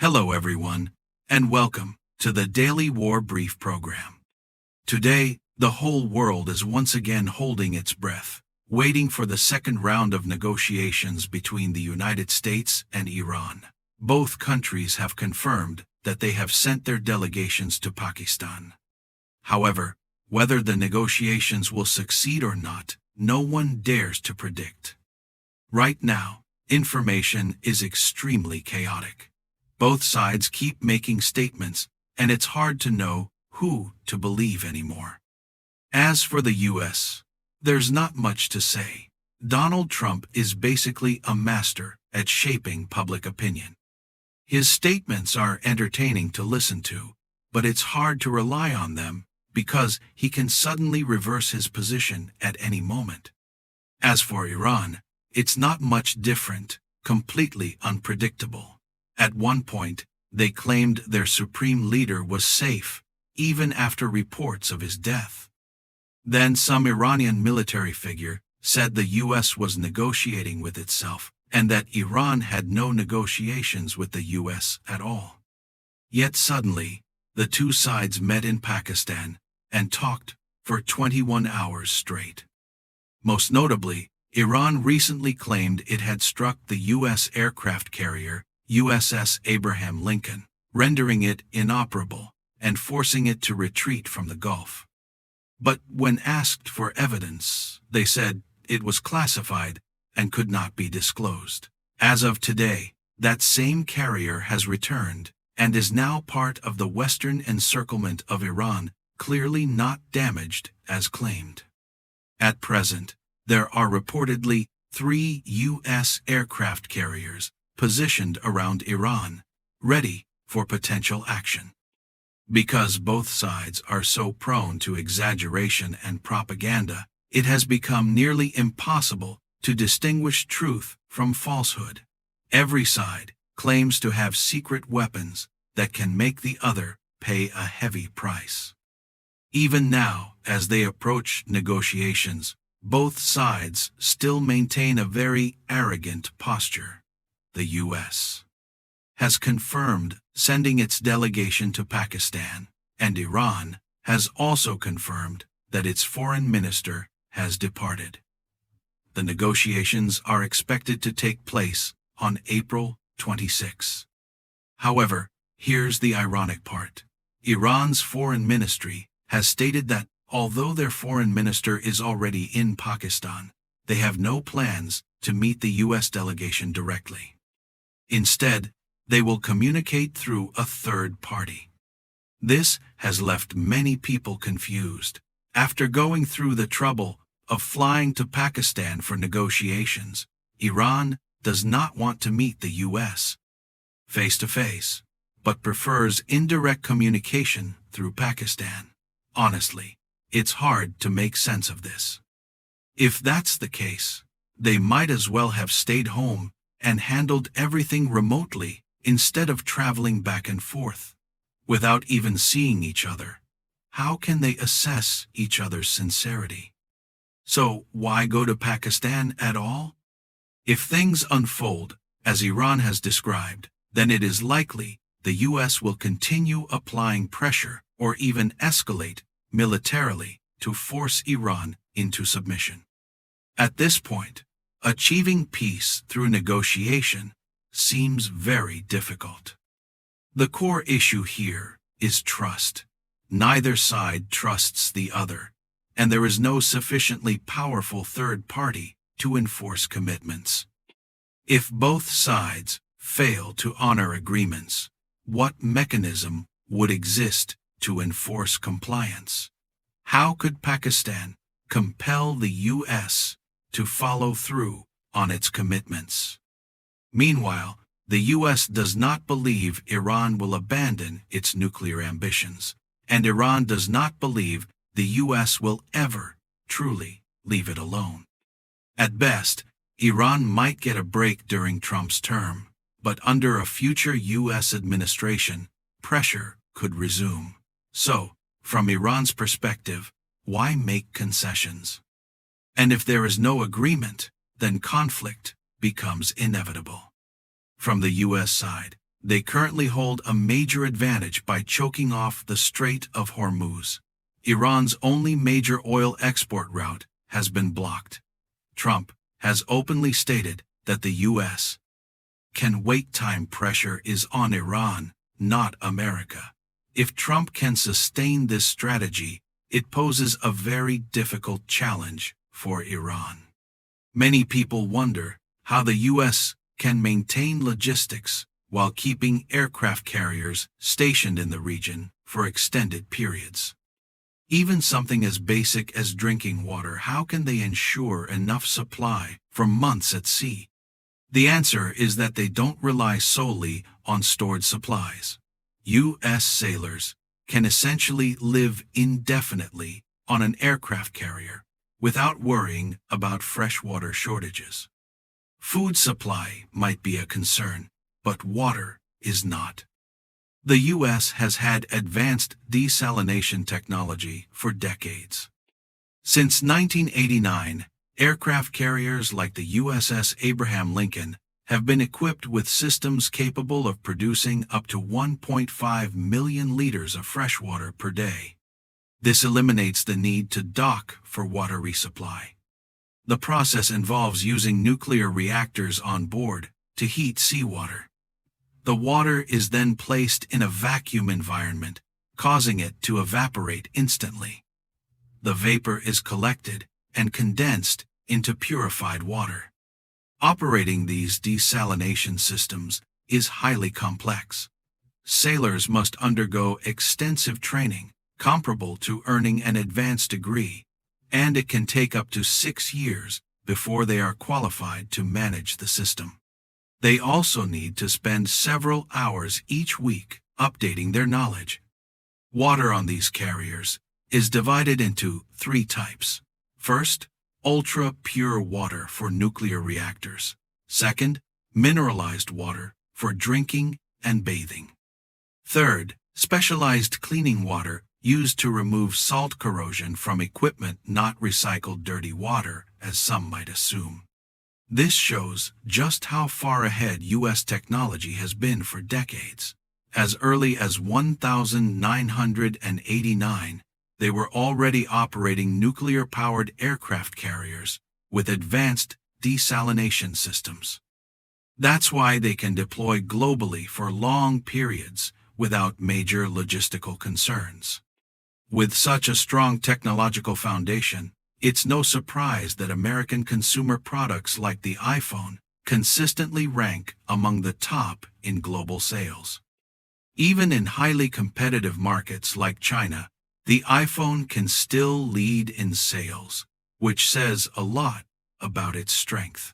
Hello everyone, and welcome to the Daily War Brief program. Today, the whole world is once again holding its breath, waiting for the second round of negotiations between the United States and Iran. Both countries have confirmed that they have sent their delegations to Pakistan. However, whether the negotiations will succeed or not, no one dares to predict. Right now, information is extremely chaotic. Both sides keep making statements, and it's hard to know who to believe anymore. As for the U.S., there's not much to say. Donald Trump is basically a master at shaping public opinion. His statements are entertaining to listen to, but it's hard to rely on them because he can suddenly reverse his position at any moment. As for Iran, it's not much different, completely unpredictable. At one point, they claimed their supreme leader was safe, even after reports of his death. Then some Iranian military figure said the U.S. was negotiating with itself, and that Iran had no negotiations with the U.S. at all. Yet suddenly, the two sides met in Pakistan and talked for 21 hours straight. Most notably, Iran recently claimed it had struck the U.S. aircraft carrier USS Abraham Lincoln, rendering it inoperable and forcing it to retreat from the Gulf. But when asked for evidence, they said it was classified and could not be disclosed. As of today, that same carrier has returned and is now part of the western encirclement of Iran, clearly not damaged as claimed. At present, there are reportedly 3 U.S. aircraft carriers positioned around Iran, ready for potential action. Because both sides are so prone to exaggeration and propaganda, it has become nearly impossible to distinguish truth from falsehood. Every side claims to have secret weapons that can make the other pay a heavy price. Even now, as they approach negotiations, both sides still maintain a very arrogant posture. The U.S. has confirmed sending its delegation to Pakistan, and Iran has also confirmed that its foreign minister has departed. The negotiations are expected to take place on April 26. However, here's the ironic part. Iran's foreign ministry has stated that, although their foreign minister is already in Pakistan, they have no plans to meet the U.S. delegation directly. Instead, they will communicate through a third party. This has left many people confused. After going through the trouble of flying to Pakistan for negotiations, Iran does not want to meet the U.S. face-to-face, but prefers indirect communication through Pakistan. Honestly, it's hard to make sense of this. If that's the case, they might as well have stayed home and handled everything remotely instead of traveling back and forth. Without even seeing each other, how can they assess each other's sincerity? So why go to Pakistan at all? If things unfold as Iran has described, then it is likely the U.S. will continue applying pressure or even escalate militarily to force Iran into submission. At this point, achieving peace through negotiation seems very difficult. The core issue here is trust. Neither side trusts the other, and there is no sufficiently powerful third party to enforce commitments. If both sides fail to honor agreements, what mechanism would exist to enforce compliance? How could Pakistan compel the U.S. to follow through on its commitments? Meanwhile, the U.S. does not believe Iran will abandon its nuclear ambitions, and Iran does not believe the U.S. will ever truly leave it alone. At best, Iran might get a break during Trump's term, but under a future U.S. administration, pressure could resume. So, from Iran's perspective, why make concessions? And if there is no agreement, then conflict becomes inevitable. From the U.S. side, They currently hold a major advantage by choking off the Strait of Hormuz. Iran's only major oil export route has been blocked. Trump has openly stated that the U.S. can wait. Time pressure is on Iran, not America. If Trump can sustain this strategy, it poses a very difficult challenge for Iran. Many people wonder how the U.S. can maintain logistics while keeping aircraft carriers stationed in the region for extended periods. Even something as basic as drinking water, how can they ensure enough supply for months at sea? The answer is that they don't rely solely on stored supplies. U.S. sailors can essentially live indefinitely on an aircraft carrier without worrying about freshwater shortages. Food supply might be a concern, but water is not. The U.S. has had advanced desalination technology for decades. Since 1989, aircraft carriers like the USS Abraham Lincoln have been equipped with systems capable of producing up to 1.5 million liters of freshwater per day. This eliminates the need to dock for water resupply. The process involves using nuclear reactors on board to heat seawater. The water is then placed in a vacuum environment, causing it to evaporate instantly. The vapor is collected and condensed into purified water. Operating these desalination systems is highly complex. Sailors must undergo extensive training, comparable to earning an advanced degree, and it can take up to 6 years before they are qualified to manage the system. They also need to spend several hours each week updating their knowledge. Water on these carriers is divided into 3 types. First, ultra-pure water for nuclear reactors. Second, mineralized water for drinking and bathing. Third, specialized cleaning water used to remove salt corrosion from equipment, not recycled dirty water, as some might assume. This shows just how far ahead U.S. technology has been for decades. As early as 1989, they were already operating nuclear-powered aircraft carriers with advanced desalination systems. That's why they can deploy globally for long periods without major logistical concerns. With such a strong technological foundation, it's no surprise that American consumer products like the iPhone consistently rank among the top in global sales. Even in highly competitive markets like China, the iPhone can still lead in sales, which says a lot about its strength.